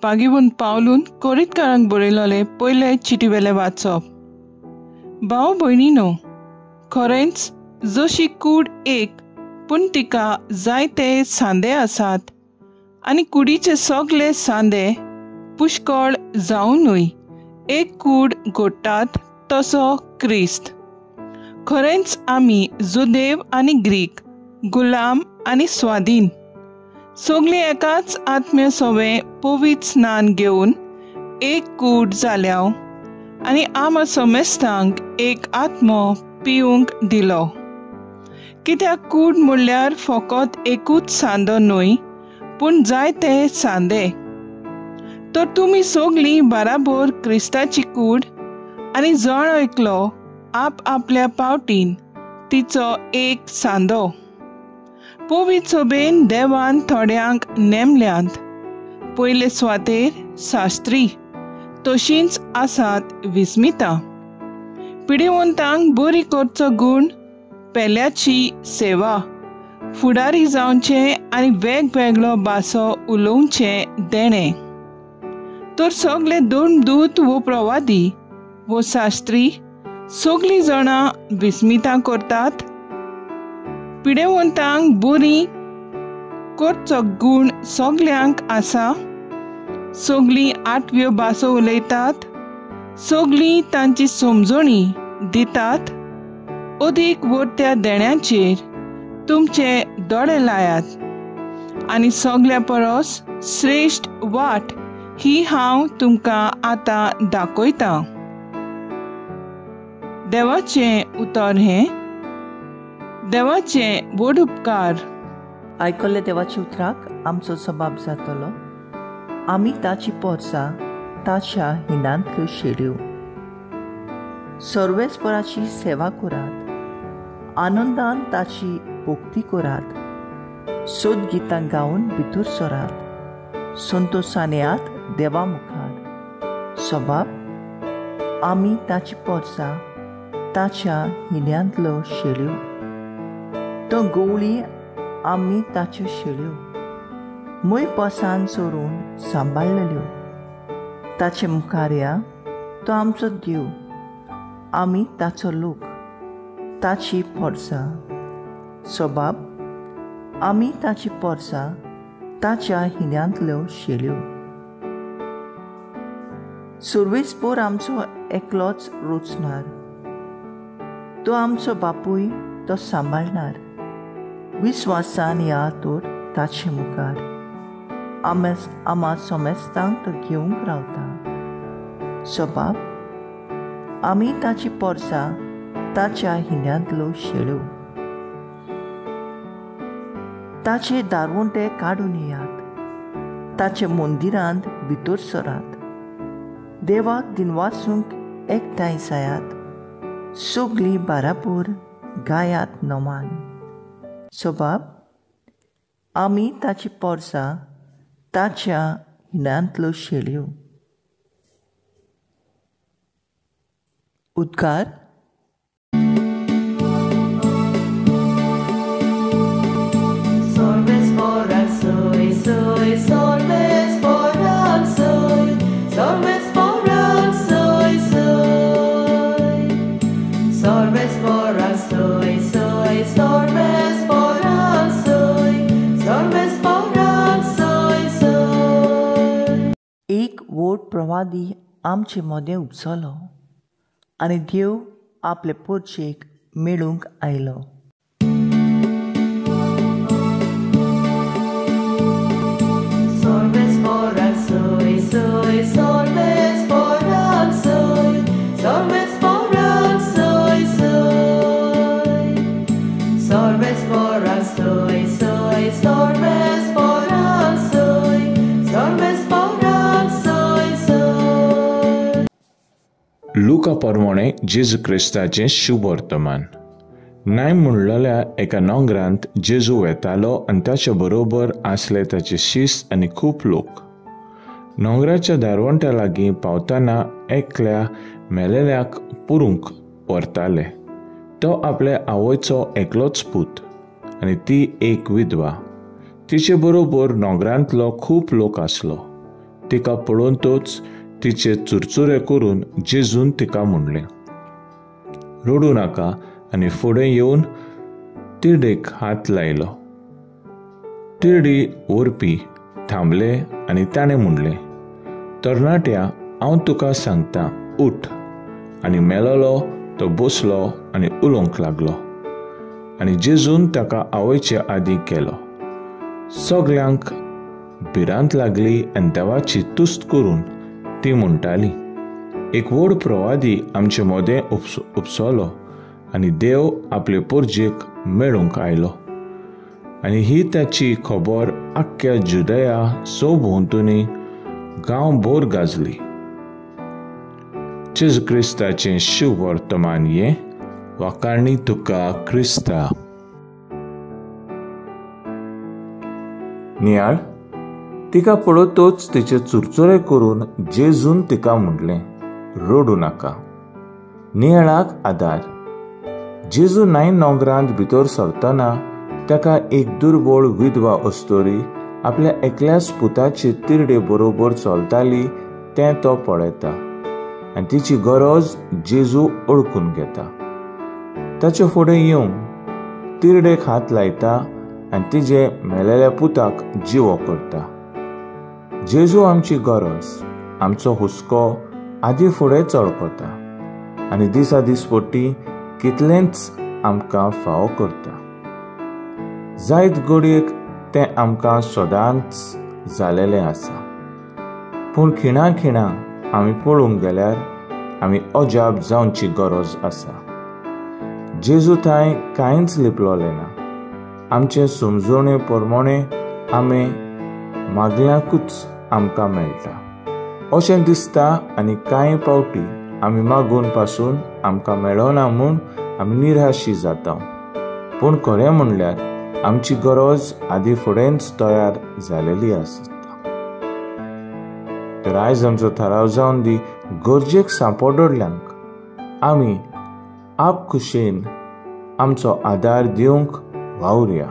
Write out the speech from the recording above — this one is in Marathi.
पागिवून पावलून कोरीतकारांक बरयलोले पयले चिटीवेले वाचप. भाव भयणीनो, खरेंच जशी कूड एक पूण तिका जायते सांदे आसात आनी कुडीचे सगळे सांदे पुष्कळ जावनूय एक कूड घोडटात तसो क्रिस्त. खरेंच आमी जुदेव आनी ग्रीक, गुलाम आनी स्वाधीन सगळीं एकाच आत्म्या सवे पवित्र स्नान घेवन एक कूड जाल्याव आनी आमा समेस्तांक एक आत्मो पिवूंक दिलो. कित्याक कूड म्हणल्यार फकत एकूच सांदो न्हय पूण जायते सांदे. तर तुमी सगळीं बराबर क्रिस्ताची कूड आनी जण ऐकलो आप आपल्या पावटीन तिचो एक सांदो. पवित्र सभेन देवान थोड्यांक नेमल्यांत. पयले सुवातेर शास्त्री, तशींच आसात विस्मितां. पिडेवंतांक बरी करचो गूण, पेल्याची सेवा, फुडारी जावचें आनी वेगवेगळो भासो उलोवचें देणें. तर सगळे दोन दूत वो प्रवादी वो शास्त्री सगळीं जाणां विस्मितां करतात. पिडेवंतांक बरी करचो गूण सगळ्यांक आसा. सगळीं आठव्यो भासो उलयतात. सगळीं तांची समजणी दितात. अदीक वरत्या देण्याचेर तुमचे दोळे लायात आनी सगळ्या परस श्रेष्ठ वाट ही हांव तुमकां आतां दाखयतां. देवाचें उतर हें. देवाचें व्हड उपकार. आयकल्ले देवाच्या उतराक आमचो सबाब जातलो. आमी ताची पोरसां ताच्या हिंडांतल्यो शेळयो. सर्वेस्पराची सेवा करात. आनंदान ताची भोक्ती करात. सोद गितां गावन भितर सरात. संतोशान येयात देवा मुखार. सबाब आमी ताची पोरसां ताच्या हिंड्यांतल्यो शेळयो. तो गवळी आमी ताच्यो शेळयो. मय पसान चोरून सांबाळलेल्यो. ताचे मुखार या तो आमचो देव. आमी ताचो लोक, ताची पोरसां. सबाब आमी ताची पोरसां ताच्या हिंड्यांतल्यो शेळयो. सर्वेस्पर आमचो एकलोच रोचणार. तो आमचो बापूय तो सांबाळणार. विस्वासान या तर ताचे मुखार. आमा समेस्तांक तो घेवंक रावता. सबाब आमी ताची पोरसां ताच्या हिंड्यांतल्यो शेळयो. ताचे दारवंटे काडून येयात. ताचे मंदिरांत भितर सरात. देवाक दिनवासूंक एकठांय जायात. सगळीं बाराबर गायात नोमान. सबाब आमी ताची पोरसां ताच्या हिंडांतल्यो शेळयो. उद्गार. एक व्हड प्रवादी आमचे मोदें उपसलो आनी देव आपले पोरचेक मेळूंक आयलो. लुका परमोणे जेजू क्रिस्ताचें शुभ वर्तमान. नाय म्हणलेल्या एका नोंगरांत जेजू येतालो आनी ताचे बरोबर आसले ताचे शिस्त आनी खूब लोक. नोंगराच्या दारवंट्या लागीं पावतना एकल्या मेलेल्याक पुरूंक व्हरताले. तो आपल्या आवयचो एकलोच पूत आनी ती एक विधवा. तिचे बरोबर नोंगरांतलो खूब लोक आसलो. तिका पळोवनूच तिचे चुरचुरे करून जेजून तिका म्हणलें, रडू नाका. आनी फुडें येवन तिरडेक हात लायलो. तिरडी व्हरपी थांबले आनी ताणें म्हणलें, तरणाट्या, हांव तुका सांगतां, उठ. आनी मेलोलो तो बसलो आनी उलोवंक लागलो. आनी जेजून ताका आवयचे आदी केलो. सगल्यांक भिरांत लागली आनी देवाची तुस्त करून ती म्हणटाली, एक व्हड प्रवादी आमचे मोदें उपसलो आनी देव आपले पोरजेक मेळूंक आयलो. आनी ही ताची खबर आख्ख्या जुदया सोभोंवतणी गांवभर गाजली. जेजू क्रिस्ताचें शुभ वर्तमान हें वाखाणणी तुका क्रिस्ता. नियाळ तिका पळोवनूच तिचे चुरचुरे करून जेजून तिका म्हणलें, रडू नाका. नियाळाक आदार. जेजू नाइन नोंगरांत भितर सरतना ताका एक दुर्बळ विधवा अस्तोरी आपल्या एकल्याच पुताचे तिरडे बरोबर चलताली तें तो पळयता आनी तिची गरज जेजू ओळखून घेता. ताचे फुडें येवन तिरडेक हात लायता आनी तिचे मेलेल्या पुताक जिवो करता. जेजू आमची गरज, आमचो हुस्को आदी फुडें चळकता आनी दिसा दिसपट्टी कितलेंच आमकां फावो करता. जायत घडयेक तें आमकां सदांच जालेलें आसा. पूण खिणा खिणा आमी पळोवंक गेल्यार आमी अजाप जावची गरज आसा. जेजू थंय कांयच लिपलोलें ना. आमचे समजणे प्रमाणे आमी मागल्यांकूच आमकां मेळटा अशें दिसता आनी कांय पावटी आमी मागून पासून आमकां मेळना म्हूण आमी निराशी जाता. पूण खरें म्हणल्यार आमची गरज आदी फुडेंच तयार जालेली आसता. तर आयज आमचो थाराव जावन दी गरजेक सांपडल्यांक आमी आप खुशेन आमचो आदार दिवंक वावुरया.